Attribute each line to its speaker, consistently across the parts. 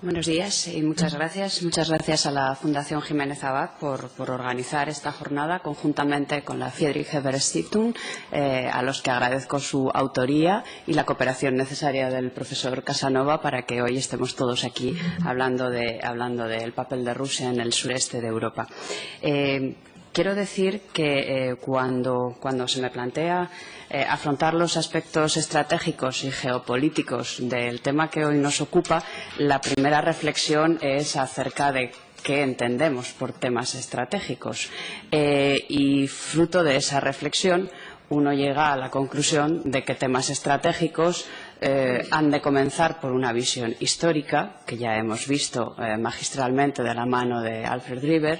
Speaker 1: Buenos días y muchas gracias. Muchas gracias a la Fundación Jiménez Abad por organizar esta jornada conjuntamente con la Friedrich Ebert Stiftung, a los que agradezco su autoría y la cooperación necesaria del profesor Casanova para que hoy estemos todos aquí hablando del papel de Rusia en el sureste de Europa. Quiero decir que cuando se me plantea afrontar los aspectos estratégicos y geopolíticos del tema que hoy nos ocupa, la primera reflexión es acerca de qué entendemos por temas estratégicos. Y fruto de esa reflexión, uno llega a la conclusión de que temas estratégicos han de comenzar por una visión histórica, que ya hemos visto magistralmente de la mano de Alfred Riber,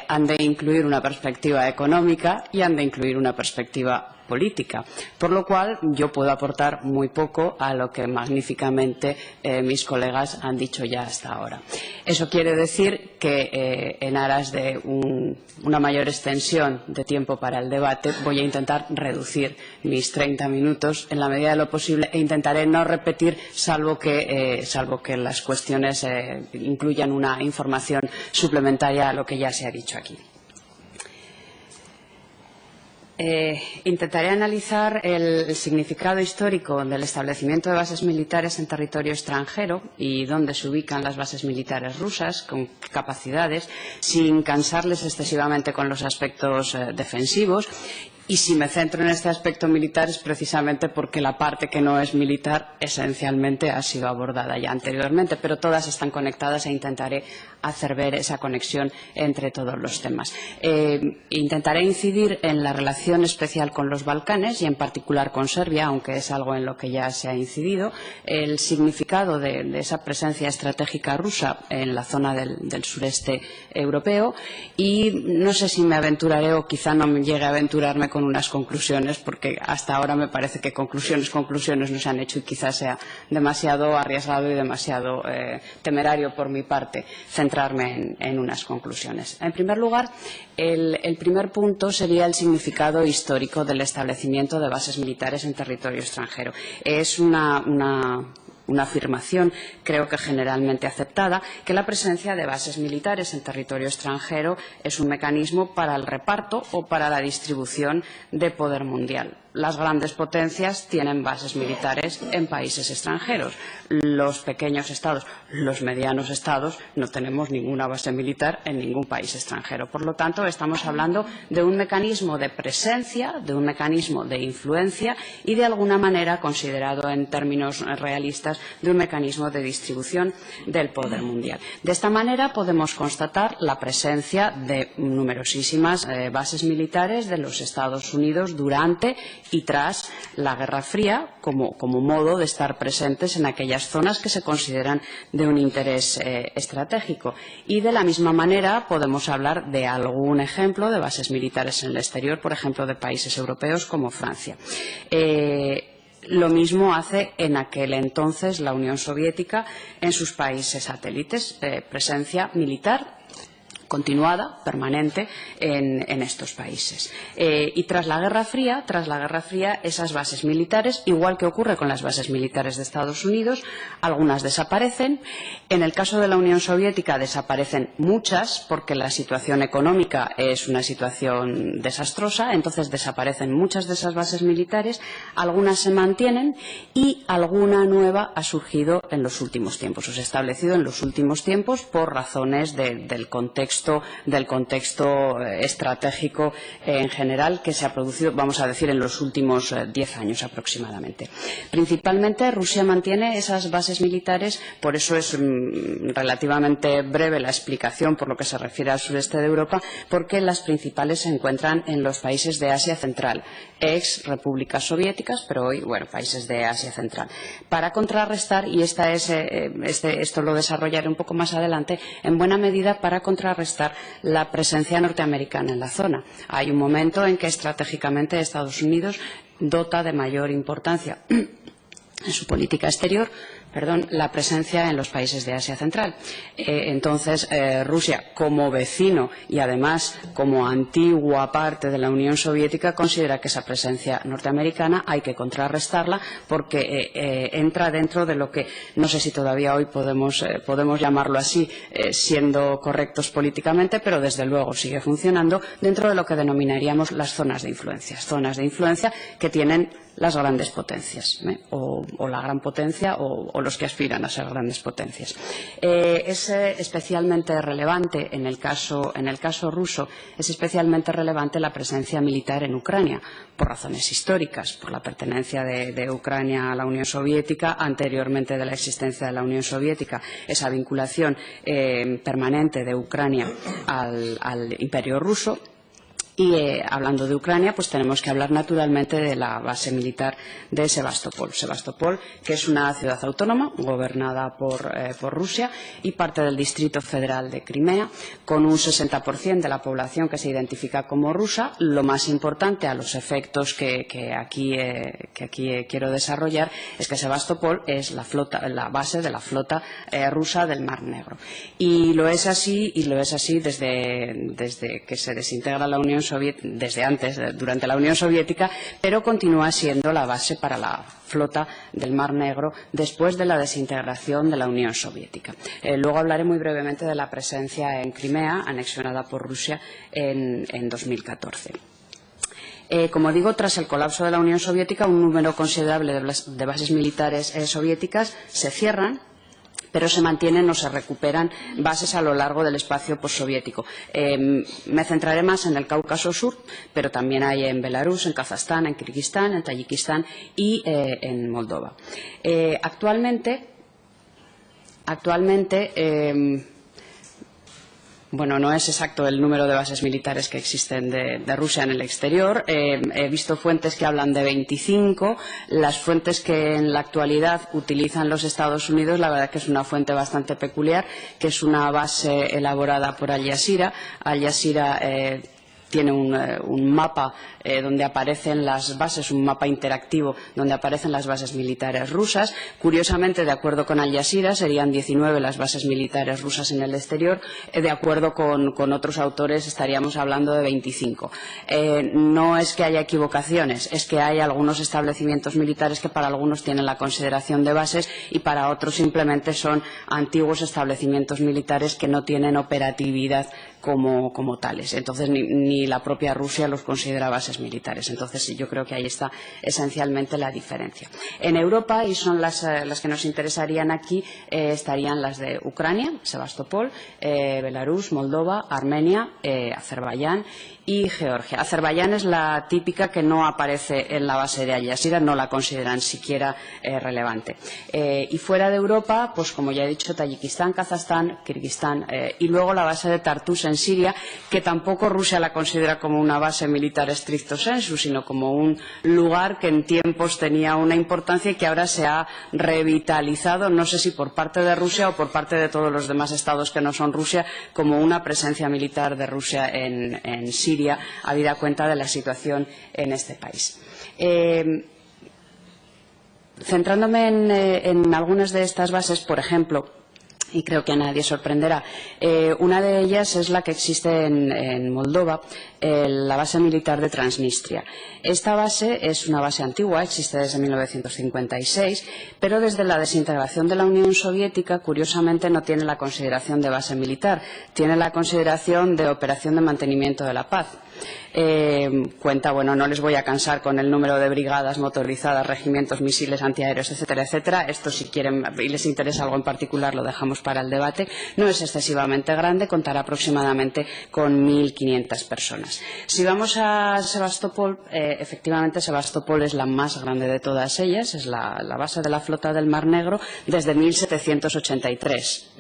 Speaker 1: han de incluir una perspectiva económica y han de incluir una perspectiva política, por lo cual yo puedo aportar muy poco a lo que magníficamente mis colegas han dicho ya hasta ahora. Eso quiere decir que en aras de una mayor extensión de tiempo para el debate voy a intentar reducir mis 30 minutos en la medida de lo posible e intentaré no repetir salvo que las cuestiones incluyan una información suplementaria a lo que ya se ha dicho aquí. Intentaré analizar el significado histórico del establecimiento de bases militares en territorio extranjero y dónde se ubican las bases militares rusas, con qué capacidades, sin cansarles excesivamente con los aspectos defensivos. Y si me centro en este aspecto militar es precisamente porque la parte que no es militar esencialmente ha sido abordada ya anteriormente, pero todas están conectadas e intentaré hacer ver esa conexión entre todos los temas. Intentaré incidir en la relación especial con los Balcanes y en particular con Serbia, aunque es algo en lo que ya se ha incidido, el significado de esa presencia estratégica rusa en la zona del sureste europeo y no sé si me aventuraré o quizá no me llegue a aventurarme con unas conclusiones, porque hasta ahora me parece que conclusiones no se han hecho y quizás sea demasiado arriesgado y demasiado temerario por mi parte centrarme en unas conclusiones. En primer lugar, el primer punto sería el significado histórico del establecimiento de bases militares en territorio extranjero. Es una afirmación, creo que generalmente aceptada, que la presencia de bases militares en territorio extranjero es un mecanismo para el reparto o para la distribución de poder mundial. Las grandes potencias tienen bases militares en países extranjeros. Los pequeños estados, los medianos estados, no tenemos ninguna base militar en ningún país extranjero. Por lo tanto, estamos hablando de un mecanismo de presencia, de un mecanismo de influencia y, de alguna manera, considerado en términos realistas, de un mecanismo de distribución del poder mundial. De esta manera podemos constatar la presencia de numerosísimas bases militares de los Estados Unidos durante y tras la Guerra Fría como modo de estar presentes en aquellas zonas que se consideran de un interés estratégico. Y de la misma manera podemos hablar de algún ejemplo de bases militares en el exterior, por ejemplo, de países europeos como Francia. Lo mismo hace en aquel entonces la Unión Soviética en sus países satélites, presencia militar continuada, permanente, en estos países. Y tras la Guerra Fría, esas bases militares, igual que ocurre con las bases militares de Estados Unidos, algunas desaparecen. En el caso de la Unión Soviética desaparecen muchas, porque la situación económica es una situación desastrosa, entonces desaparecen muchas de esas bases militares, algunas se mantienen y alguna nueva ha surgido en los últimos tiempos, o se ha establecido en los últimos tiempos por razones del contexto estratégico en general que se ha producido, vamos a decir, en los últimos 10 años aproximadamente. Principalmente Rusia mantiene esas bases militares, por eso es relativamente breve la explicación por lo que se refiere al sureste de Europa, porque las principales se encuentran en los países de Asia Central, ex repúblicas soviéticas, pero hoy, países de Asia Central. Para contrarrestar, y esto lo desarrollaré un poco más adelante, en buena medida para contrarrestar la presencia norteamericana en la zona. Hay un momento en que estratégicamente Estados Unidos dota de mayor importancia en su política exterior la presencia en los países de Asia Central. Entonces, Rusia, como vecino y además como antigua parte de la Unión Soviética, considera que esa presencia norteamericana hay que contrarrestarla porque entra dentro de lo que, no sé si todavía hoy podemos llamarlo así, siendo correctos políticamente, pero desde luego sigue funcionando dentro de lo que denominaríamos las zonas de influencia que tienen las grandes potencias, o la gran potencia o los que aspiran a ser grandes potencias. Es especialmente relevante en el caso ruso, es especialmente relevante la presencia militar en Ucrania, por razones históricas, por la pertenencia de Ucrania a la Unión Soviética, anteriormente de la existencia de la Unión Soviética, esa vinculación permanente de Ucrania al Imperio ruso. Y hablando de Ucrania, pues tenemos que hablar naturalmente de la base militar de Sebastopol. Sebastopol, que es una ciudad autónoma gobernada por Rusia y parte del Distrito Federal de Crimea, con un 60% de la población que se identifica como rusa. Lo más importante a los efectos que aquí quiero desarrollar es que Sebastopol es la base de la flota rusa del Mar Negro. Y lo es así desde que se desintegra la Unión Soviética, desde antes, durante la Unión Soviética, pero continúa siendo la base para la flota del Mar Negro después de la desintegración de la Unión Soviética. Luego hablaré muy brevemente de la presencia en Crimea, anexionada por Rusia en 2014. Como digo, tras el colapso de la Unión Soviética, un número considerable de bases militares soviéticas se cierran, pero se mantienen o se recuperan bases a lo largo del espacio postsoviético. Me centraré más en el Cáucaso Sur, pero también hay en Belarus, en Kazajstán, en Kirguistán, en Tayikistán y en Moldova. Actualmente bueno, no es exacto el número de bases militares que existen de Rusia en el exterior. He visto fuentes que hablan de 25. Las fuentes que en la actualidad utilizan los Estados Unidos, la verdad que es una fuente bastante peculiar, que es una base elaborada por Al Jazeera. Al Jazeera tiene un mapa donde aparecen las bases, un mapa interactivo donde aparecen las bases militares rusas. Curiosamente, de acuerdo con Al Jazeera, serían 19 las bases militares rusas en el exterior. De acuerdo con otros autores, estaríamos hablando de 25. No es que haya equivocaciones, es que hay algunos establecimientos militares que para algunos tienen la consideración de bases y para otros simplemente son antiguos establecimientos militares que no tienen operatividad como tales. Entonces, ni la propia Rusia los considera bases militares. Entonces, yo creo que ahí está esencialmente la diferencia. En Europa, y son las que nos interesarían aquí, estarían las de Ucrania, Sebastopol, Belarus, Moldova, Armenia, Azerbaiyán y Georgia. Azerbaiyán es la típica que no aparece en la base de Al Jazeera, no la consideran siquiera relevante. Y fuera de Europa, pues como ya he dicho, Tayikistán, Kazajstán, Kirguistán y luego la base de Tartus en Siria, que tampoco Rusia la considera como una base militar stricto sensu, sino como un lugar que en tiempos tenía una importancia y que ahora se ha revitalizado, no sé si por parte de Rusia o por parte de todos los demás estados que no son Rusia, como una presencia militar de Rusia en Siria, habida cuenta de la situación en este país. Centrándome en algunas de estas bases, por ejemplo, y creo que a nadie sorprenderá, una de ellas es la que existe en Moldova, la base militar de Transnistria. Esta base es una base antigua, existe desde 1956, pero desde la desintegración de la Unión Soviética, curiosamente, no tiene la consideración de base militar, tiene la consideración de operación de mantenimiento de la paz. Cuenta, bueno, no les voy a cansar con el número de brigadas motorizadas, regimientos, misiles antiaéreos, etcétera, etcétera. Esto, si quieren y les interesa algo en particular, lo dejamos para el debate. No es excesivamente grande, contará aproximadamente con 1.500 personas. Si vamos a Sebastopol, efectivamente Sebastopol es la más grande de todas ellas, es la base de la flota del Mar Negro desde 1783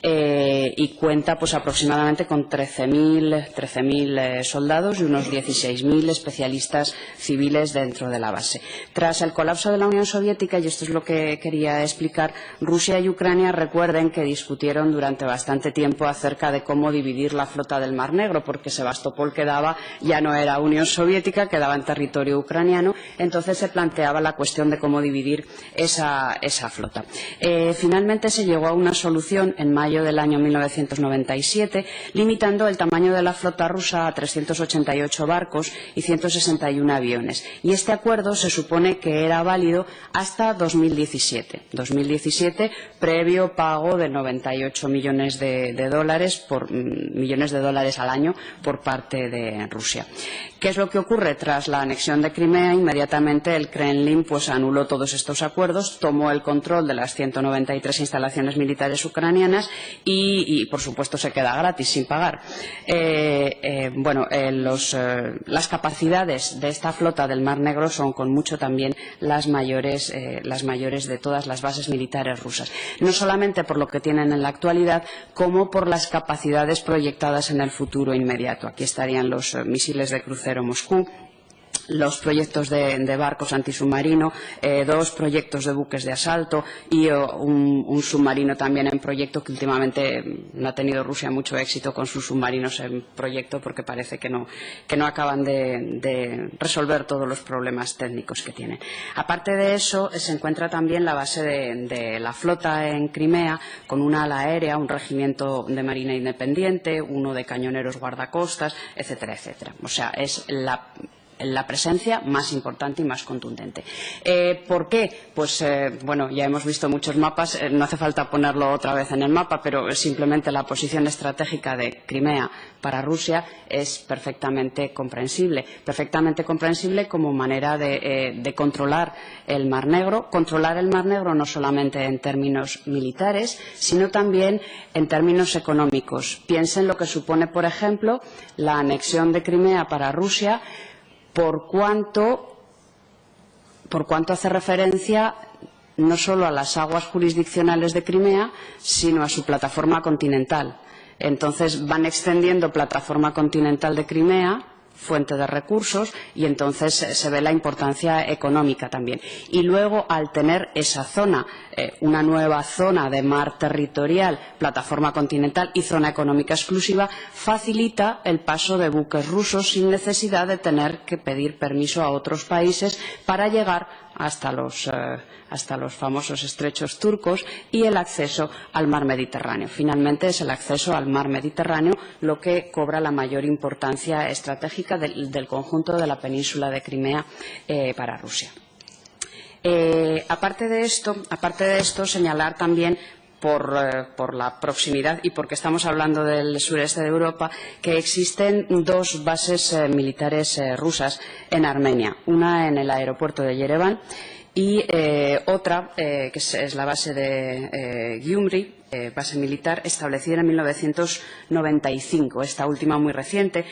Speaker 1: y cuenta pues aproximadamente con 13.000 soldados y unos 16.000 especialistas civiles dentro de la base. Tras el colapso de la Unión Soviética, y esto es lo que quería explicar, Rusia y Ucrania recuerden que que discutieron durante bastante tiempo acerca de cómo dividir la flota del Mar Negro, porque Sebastopol quedaba, ya no era Unión Soviética, quedaba en territorio ucraniano, entonces se planteaba la cuestión de cómo dividir esa flota. Finalmente se llegó a una solución en mayo del año 1997, limitando el tamaño de la flota rusa a 388 barcos y 161 aviones. Y este acuerdo se supone que era válido hasta 2017. 2017, previo pago de 98 millones de dólares al año por parte de Rusia. ¿Qué es lo que ocurre? Tras la anexión de Crimea, inmediatamente el Kremlin anuló todos estos acuerdos, tomó el control de las 193 instalaciones militares ucranianas y por supuesto, se queda gratis, sin pagar. Las capacidades de esta flota del Mar Negro son con mucho también las mayores de todas las bases militares rusas. No solamente por lo que tienen en la actualidad, como por las capacidades proyectadas en el futuro inmediato. Aquí estarían los misiles de crucero Moscú, los proyectos de barcos antisubmarino, 2 proyectos de buques de asalto y un submarino también en proyecto, que últimamente no ha tenido Rusia mucho éxito con sus submarinos en proyecto, porque parece que no acaban de resolver todos los problemas técnicos que tienen. Aparte de eso, se encuentra también la base de la flota en Crimea, con una ala aérea, un regimiento de marina independiente, uno de cañoneros guardacostas, etcétera, etcétera. O sea, es la presencia más importante y más contundente. ¿Por qué? Pues ya hemos visto muchos mapas, no hace falta ponerlo otra vez en el mapa, pero simplemente la posición estratégica de Crimea para Rusia es perfectamente comprensible como manera de controlar el Mar Negro no solamente en términos militares, sino también en términos económicos. Piensen lo que supone, por ejemplo, la anexión de Crimea para Rusia, por cuanto hace referencia no solo a las aguas jurisdiccionales de Crimea, sino a su plataforma continental. Entonces van extendiendo plataforma continental de Crimea, fuente de recursos, y entonces se ve la importancia económica también. Y luego, al tener esa zona, una nueva zona de mar territorial, plataforma continental y zona económica exclusiva, facilita el paso de buques rusos sin necesidad de tener que pedir permiso a otros países para llegar hasta los famosos estrechos turcos y el acceso al mar Mediterráneo. Finalmente, es el acceso al mar Mediterráneo lo que cobra la mayor importancia estratégica del conjunto de la península de Crimea para Rusia. Aparte de esto, señalar también, por la proximidad y porque estamos hablando del sureste de Europa, que existen 2 bases militares rusas en Armenia, una en el aeropuerto de Yerevan y otra que es la base de Gyumri, base militar establecida en 1995, esta última muy reciente,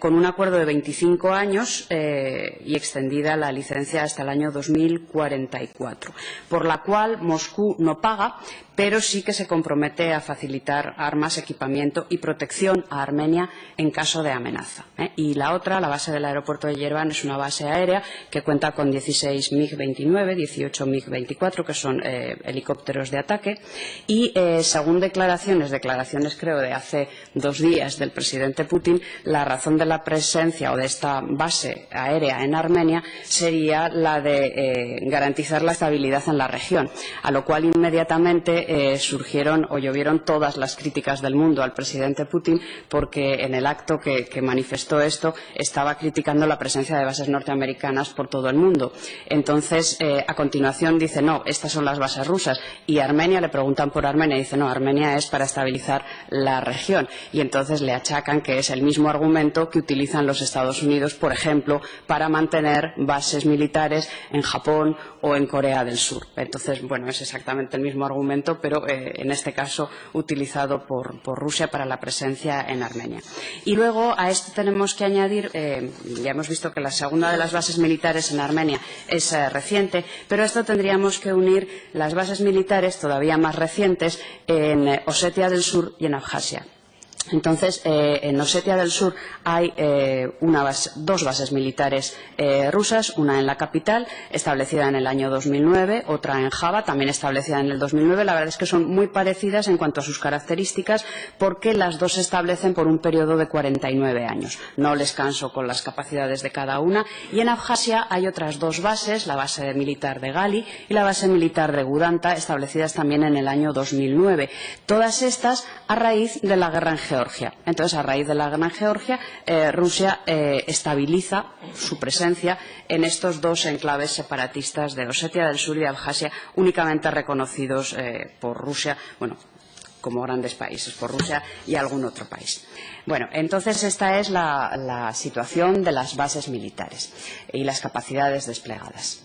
Speaker 1: con un acuerdo de 25 años y extendida la licencia hasta el año 2044, por la cual Moscú no paga, pero sí que se compromete a facilitar armas, equipamiento y protección a Armenia en caso de amenaza. Y la otra, la base del aeropuerto de Yerevan, es una base aérea que cuenta con 16 MiG-29, 18 MiG-24, que son helicópteros de ataque, y según declaraciones creo de hace 2 días del presidente Putin, la razón de la presencia o de esta base aérea en Armenia sería la de garantizar la estabilidad en la región, a lo cual inmediatamente surgieron o llovieron todas las críticas del mundo al presidente Putin, porque en el acto que manifestó esto estaba criticando la presencia de bases norteamericanas por todo el mundo. Entonces, a continuación dice, no, estas son las bases rusas, y Armenia, le preguntan por Armenia, y dice, no, Armenia es para estabilizar la región, y entonces le achacan que es el mismo argumento que utilizan los Estados Unidos, por ejemplo, para mantener bases militares en Japón o en Corea del Sur. Entonces, es exactamente el mismo argumento, pero en este caso utilizado por Rusia para la presencia en Armenia. Y luego a esto tenemos que añadir, ya hemos visto que la segunda de las bases militares en Armenia es reciente, pero a esto tendríamos que unir las bases militares todavía más recientes en Osetia del Sur y en Abjasia. Entonces, en Osetia del Sur hay dos bases militares rusas, una en la capital, establecida en el año 2009, otra en Java, también establecida en el 2009. La verdad es que son muy parecidas en cuanto a sus características, porque las dos se establecen por un periodo de 49 años. No les canso con las capacidades de cada una. Y en Abjasia hay otras dos bases, la base militar de Gali y la base militar de Gudanta, establecidas también en el año 2009. Todas estas a raíz de la guerra en Georgia. Entonces, a raíz de la guerra en Georgia, Rusia estabiliza su presencia en estos dos enclaves separatistas de Osetia del Sur y de Abjasia, únicamente reconocidos por Rusia, bueno, como grandes países, por Rusia y algún otro país. Bueno, entonces esta es la situación de las bases militares y las capacidades desplegadas.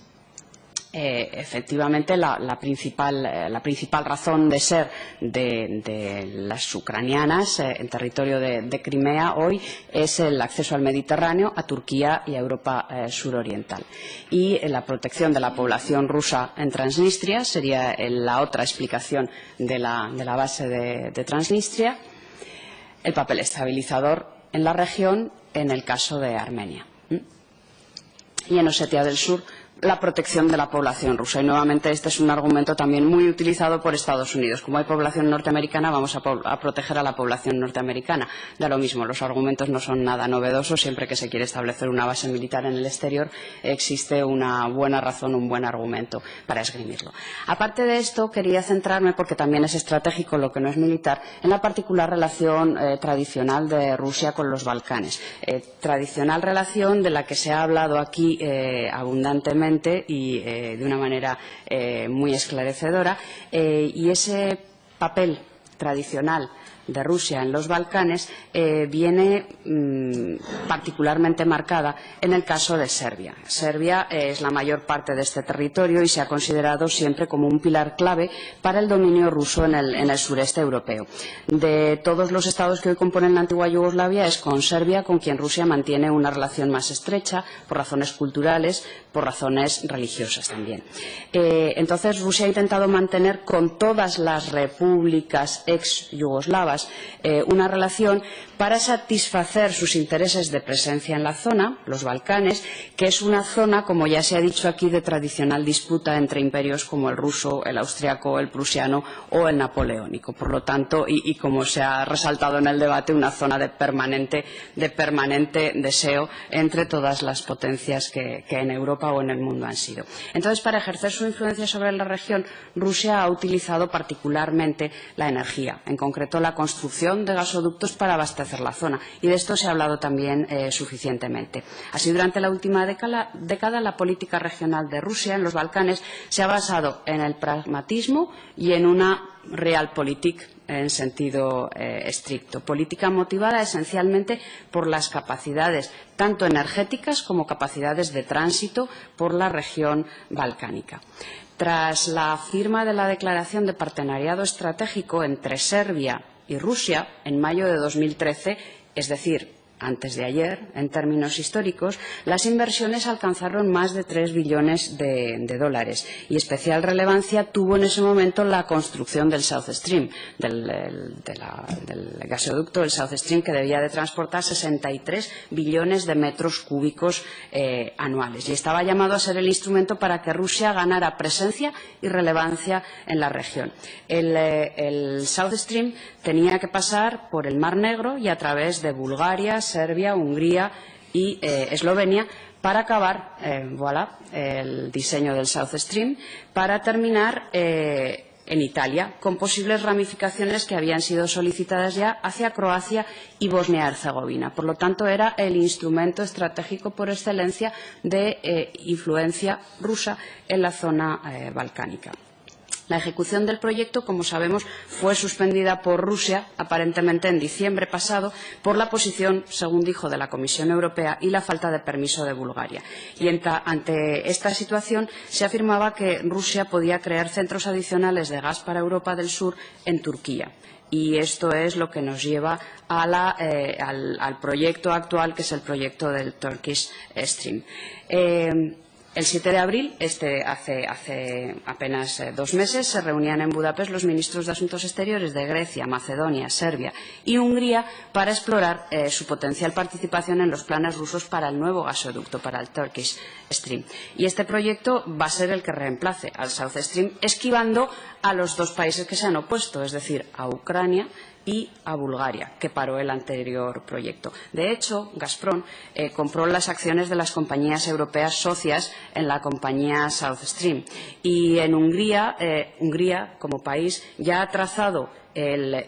Speaker 1: Efectivamente, la principal razón de ser de las ucranianas en territorio de Crimea hoy es el acceso al Mediterráneo, a Turquía y a Europa suroriental. Y la protección de la población rusa en Transnistria sería la otra explicación de la base de Transnistria, el papel estabilizador en la región en el caso de Armenia. Y en Osetia del Sur, la protección de la población rusa. Y nuevamente este es un argumento también muy utilizado por Estados Unidos. Como hay población norteamericana, vamos a proteger a la población norteamericana. Da lo mismo, los argumentos no son nada novedosos. Siempre que se quiere establecer una base militar en el exterior, existe una buena razón, un buen argumento para esgrimirlo. Aparte de esto, quería centrarme, porque también es estratégico lo que no es militar, en la particular relación tradicional de Rusia con los Balcanes. Tradicional relación de la que se ha hablado aquí abundantemente y de una manera muy esclarecedora, y ese papel tradicional de Rusia en los Balcanes viene particularmente marcada en el caso de Serbia. Serbia es la mayor parte de este territorio y se ha considerado siempre como un pilar clave para el dominio ruso en el sureste europeo. De todos los estados que hoy componen la antigua Yugoslavia, es con Serbia con quien Rusia mantiene una relación más estrecha, por razones culturales, por razones religiosas también. Entonces, Rusia ha intentado mantener con todas las repúblicas ex-yugoslavas una relación para satisfacer sus intereses de presencia en la zona, los Balcanes, que es una zona, como ya se ha dicho aquí, de tradicional disputa entre imperios como el ruso, el austriaco, el prusiano o el napoleónico. Por lo tanto, y como se ha resaltado en el debate, una zona de permanente deseo entre todas las potencias que en Europa o en el mundo han sido. Entonces, para ejercer su influencia sobre la región, Rusia ha utilizado particularmente la energía, en concreto la construcción de gasoductos para abastecer la zona, y de esto se ha hablado también suficientemente. Así, durante la última década, la política regional de Rusia en los Balcanes se ha basado en el pragmatismo y en una realpolitik en sentido estricto. Política motivada esencialmente por las capacidades tanto energéticas como capacidades de tránsito por la región balcánica. Tras la firma de la Declaración de Partenariado Estratégico entre Serbia y Rusia en mayo de 2013, es decir, antes de ayer, en términos históricos, las inversiones alcanzaron más de 3 billones de dólares, y especial relevancia tuvo en ese momento la construcción del South Stream, del gasoducto del South Stream, que debía de transportar 63 billones de metros cúbicos anuales, y estaba llamado a ser el instrumento para que Rusia ganara presencia y relevancia en la región. El South Stream tenía que pasar por el Mar Negro y a través de Bulgaria, Serbia, Hungría y Eslovenia para acabar el diseño del South Stream, para terminar en Italia, con posibles ramificaciones que habían sido solicitadas ya hacia Croacia y Bosnia-Herzegovina. Por lo tanto, era el instrumento estratégico por excelencia de influencia rusa en la zona balcánica. La ejecución del proyecto, como sabemos, fue suspendida por Rusia, aparentemente en diciembre pasado, por la posición, según dijo, de la Comisión Europea y la falta de permiso de Bulgaria. Y ante esta situación se afirmaba que Rusia podía crear centros adicionales de gas para Europa del Sur en Turquía. Y esto es lo que nos lleva al proyecto actual, que es el proyecto del Turkish Stream. El 7 de abril, hace apenas 2 meses, se reunían en Budapest los ministros de Asuntos Exteriores de Grecia, Macedonia, Serbia y Hungría para explorar su potencial participación en los planes rusos para el nuevo gasoducto, para el Turkish Stream. Y este proyecto va a ser el que reemplace al South Stream, esquivando a los 2 países que se han opuesto, es decir, a Ucrania y a Bulgaria, que paró el anterior proyecto. De hecho, Gazprom compró las acciones de las compañías europeas socias en la compañía South Stream. Y en Hungría, como país, ya ha trazado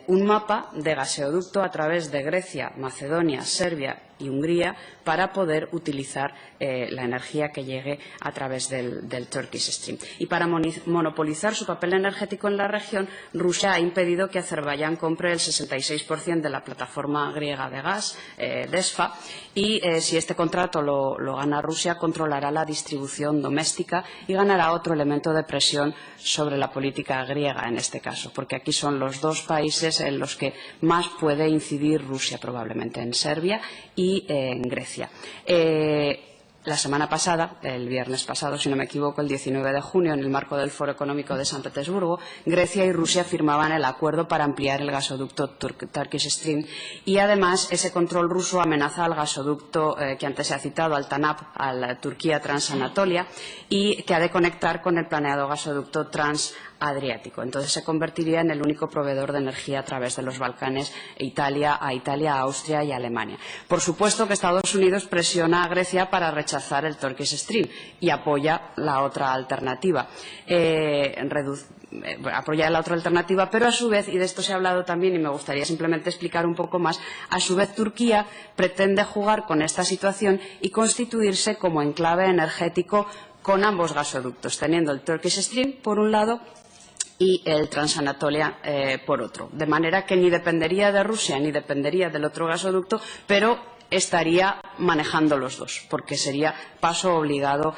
Speaker 1: un mapa de gaseoducto a través de Grecia, Macedonia, Serbia y Hungría para poder utilizar la energía que llegue a través del Turkish Stream. Y para monopolizar su papel energético en la región, Rusia ha impedido que Azerbaiyán compre el 66% de la plataforma griega de gas, DESFA, y si este contrato lo gana Rusia, controlará la distribución doméstica y ganará otro elemento de presión sobre la política griega en este caso, porque aquí son los 2 países en los que más puede incidir Rusia probablemente, en Serbia y en Grecia. La semana pasada, el viernes pasado, si no me equivoco, el 19 de junio, en el marco del Foro Económico de San Petersburgo, Grecia y Rusia firmaban el acuerdo para ampliar el gasoducto Turkish Stream y, además, ese control ruso amenaza al gasoducto que antes se ha citado, al TANAP, a la Turquía Transanatolia, y que ha de conectar con el planeado gasoducto Transadriático. Entonces se convertiría en el único proveedor de energía a través de los Balcanes a Italia, Austria y Alemania. Por supuesto que Estados Unidos presiona a Grecia para rechazar el Turkish Stream y apoya la otra alternativa. Pero a su vez, y de esto se ha hablado también y me gustaría simplemente explicar un poco más, a su vez Turquía pretende jugar con esta situación y constituirse como enclave energético con ambos gasoductos, teniendo el Turkish Stream por un lado y el Transanatolia por otro. De manera que ni dependería de Rusia ni dependería del otro gasoducto, pero estaría manejando los 2, porque sería paso obligado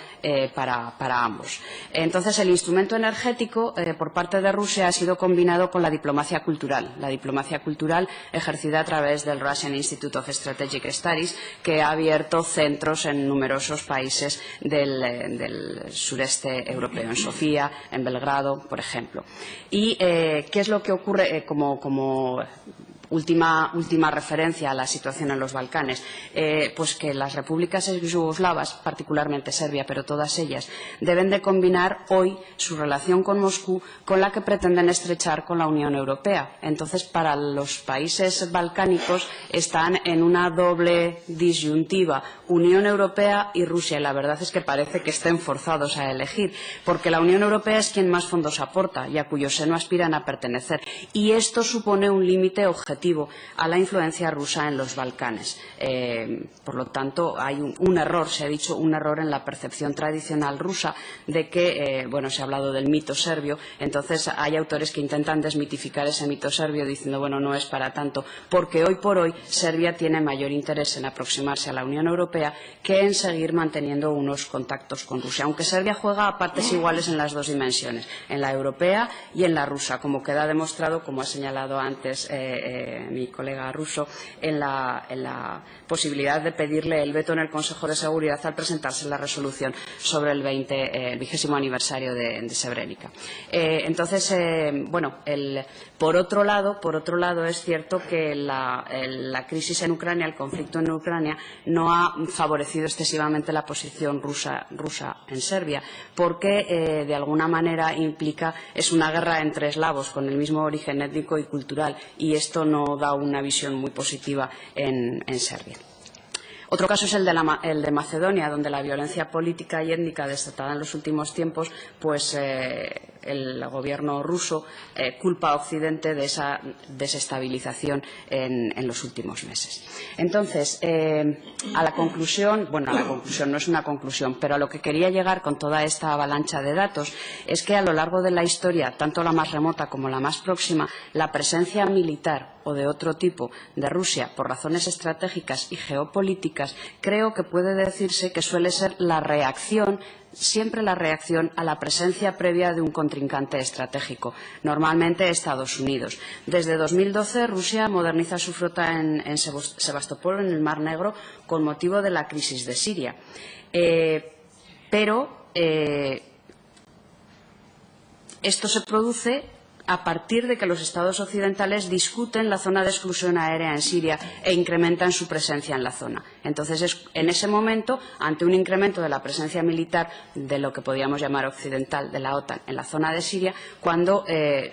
Speaker 1: para ambos. Entonces, el instrumento energético por parte de Rusia ha sido combinado con la diplomacia cultural ejercida a través del Russian Institute of Strategic Studies, que ha abierto centros en numerosos países del sureste europeo, en Sofía, en Belgrado, por ejemplo. ¿Y qué es lo que ocurre como última referencia a la situación en los Balcanes? Pues que las repúblicas yugoslavas, particularmente Serbia, pero todas ellas, deben de combinar hoy su relación con Moscú con la que pretenden estrechar con la Unión Europea. Entonces, para los países balcánicos están en una doble disyuntiva, Unión Europea y Rusia. Y la verdad es que parece que estén forzados a elegir, porque la Unión Europea es quien más fondos aporta y a cuyo seno aspiran a pertenecer. Y esto supone un límite objetivo a la influencia rusa en los Balcanes. Por lo tanto, hay un error, se ha dicho, un error en la percepción tradicional rusa de que, se ha hablado del mito serbio, entonces hay autores que intentan desmitificar ese mito serbio diciendo, bueno, no es para tanto, porque hoy por hoy Serbia tiene mayor interés en aproximarse a la Unión Europea que en seguir manteniendo unos contactos con Rusia, aunque Serbia juega a partes iguales en las 2 dimensiones, en la europea y en la rusa, como queda demostrado, como ha señalado antes mi colega ruso, en la posibilidad de pedirle el veto en el Consejo de Seguridad al presentarse la resolución sobre el 20º aniversario de Srebrenica. Entonces, por otro lado, es cierto que la crisis en Ucrania, el conflicto en Ucrania, no ha favorecido excesivamente la posición rusa en Serbia, porque de alguna manera es una guerra entre eslavos con el mismo origen étnico y cultural, y esto no da una visión muy positiva en Serbia. Otro caso es el de Macedonia, donde la violencia política y étnica desatada en los últimos tiempos, pues el gobierno ruso culpa a Occidente de esa desestabilización en los últimos meses. Entonces, a la conclusión no es una conclusión, pero a lo que quería llegar con toda esta avalancha de datos es que a lo largo de la historia, tanto la más remota como la más próxima, la presencia militar o de otro tipo de Rusia por razones estratégicas y geopolíticas, creo que puede decirse que suele ser siempre la reacción a la presencia previa de un contrincante estratégico, normalmente Estados Unidos. Desde 2012 Rusia moderniza su flota en Sebastopol, en el Mar Negro, con motivo de la crisis de Siria. Pero esto se produce a partir de que los Estados occidentales discuten la zona de exclusión aérea en Siria e incrementan su presencia en la zona. Entonces, es en ese momento, ante un incremento de la presencia militar de lo que podríamos llamar occidental de la OTAN en la zona de Siria, cuando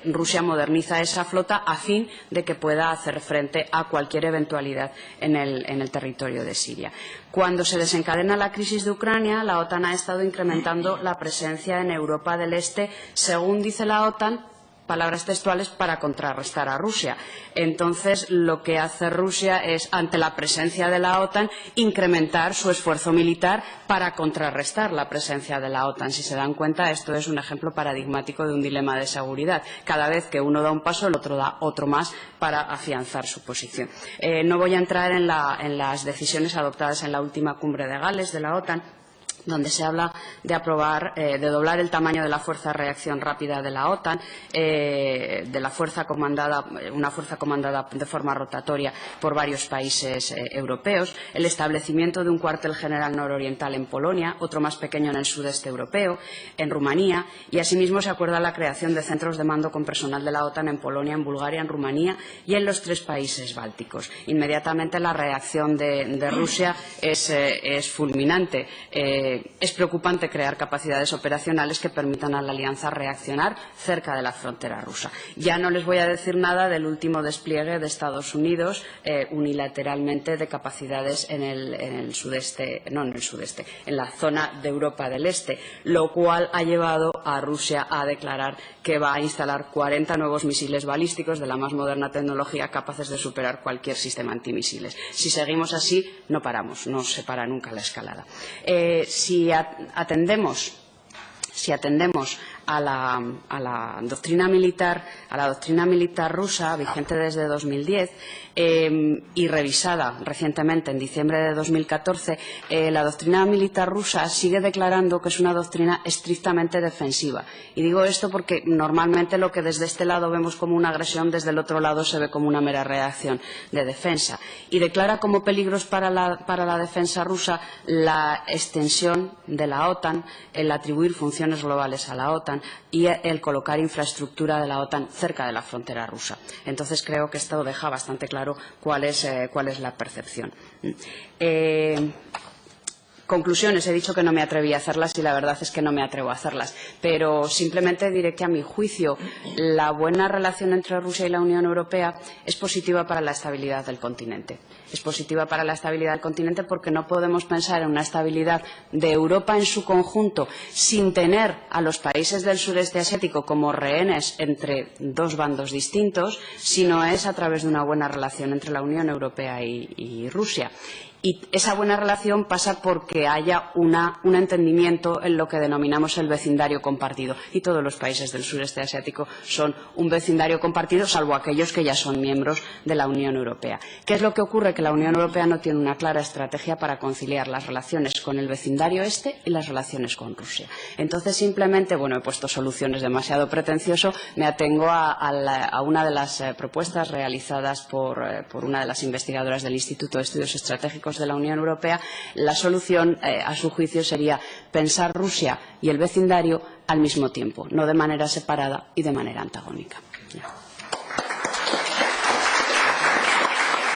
Speaker 1: Rusia moderniza esa flota a fin de que pueda hacer frente a cualquier eventualidad en el territorio de Siria. Cuando se desencadena la crisis de Ucrania, la OTAN ha estado incrementando la presencia en Europa del Este, según dice la OTAN, palabras textuales, para contrarrestar a Rusia. Entonces, lo que hace Rusia es, ante la presencia de la OTAN, incrementar su esfuerzo militar para contrarrestar la presencia de la OTAN. Si se dan cuenta, esto es un ejemplo paradigmático de un dilema de seguridad. Cada vez que uno da un paso, el otro da otro más para afianzar su posición. No voy a entrar en las decisiones adoptadas en la última cumbre de Gales de la OTAN, donde se habla de aprobar, de doblar el tamaño de la fuerza de reacción rápida de la OTAN, de la fuerza comandada, una fuerza comandada de forma rotatoria por varios países europeos, el establecimiento de un cuartel general nororiental en Polonia, otro más pequeño en el sudeste europeo, en Rumanía, y asimismo se acuerda la creación de centros de mando con personal de la OTAN en Polonia, en Bulgaria, en Rumanía y en los 3 países bálticos. Inmediatamente la reacción de Rusia es fulminante. Es preocupante crear capacidades operacionales que permitan a la alianza reaccionar cerca de la frontera rusa. Ya no les voy a decir nada del último despliegue de Estados Unidos unilateralmente de capacidades en la zona de Europa del Este, lo cual ha llevado a Rusia a declarar que va a instalar 40 nuevos misiles balísticos de la más moderna tecnología capaces de superar cualquier sistema antimisiles. Si seguimos así, no paramos, no se para nunca la escalada. Si atendemos a la doctrina militar rusa vigente desde 2010 y revisada recientemente en diciembre de 2014, la doctrina militar rusa sigue declarando que es una doctrina estrictamente defensiva. Y digo esto porque normalmente lo que desde este lado vemos como una agresión, desde el otro lado se ve como una mera reacción de defensa. Y declara como peligros para la defensa rusa la extensión de la OTAN, el atribuir funciones globales a la OTAN y el colocar infraestructura de la OTAN cerca de la frontera rusa. Entonces creo que esto deja bastante claro cuál es la percepción. Conclusiones. He dicho que no me atreví a hacerlas y la verdad es que no me atrevo a hacerlas. Pero simplemente diré que, a mi juicio, la buena relación entre Rusia y la Unión Europea es positiva para la estabilidad del continente. Es positiva para la estabilidad del continente porque no podemos pensar en una estabilidad de Europa en su conjunto sin tener a los países del sureste asiático como rehenes entre 2 bandos distintos, sino es a través de una buena relación entre la Unión Europea y Rusia. Y esa buena relación pasa porque haya un entendimiento en lo que denominamos el vecindario compartido. Y todos los países del sureste asiático son un vecindario compartido, salvo aquellos que ya son miembros de la Unión Europea. ¿Qué es lo que ocurre? Que la Unión Europea no tiene una clara estrategia para conciliar las relaciones con el vecindario este y las relaciones con Rusia. Entonces, simplemente, he puesto soluciones demasiado pretencioso, me atengo a una de las propuestas realizadas por una de las investigadoras del Instituto de Estudios Estratégicos de la Unión Europea. La solución, a su juicio, sería pensar Rusia y el vecindario al mismo tiempo, no de manera separada y de manera antagónica.